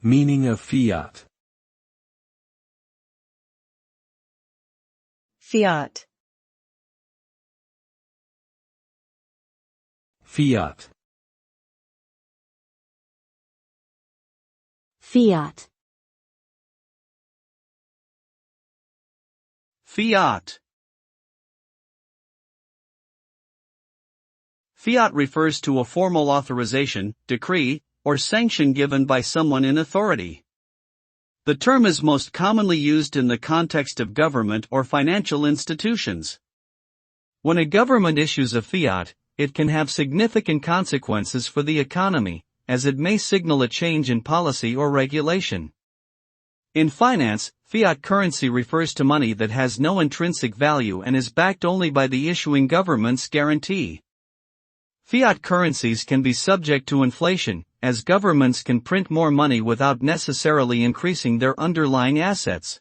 Meaning of fiat. Fiat. Fiat. Fiat. Fiat. Fiat refers to a formal authorization, decree, or sanction given by someone in authority. The term is most commonly used in the context of government or financial institutions. When a government issues a fiat, it can have significant consequences for the economy, as it may signal a change in policy or regulation. In finance, fiat currency refers to money that has no intrinsic value and is backed only by the issuing government's guarantee. Fiat currencies can be subject to inflation, as governments can print more money without necessarily increasing their underlying assets.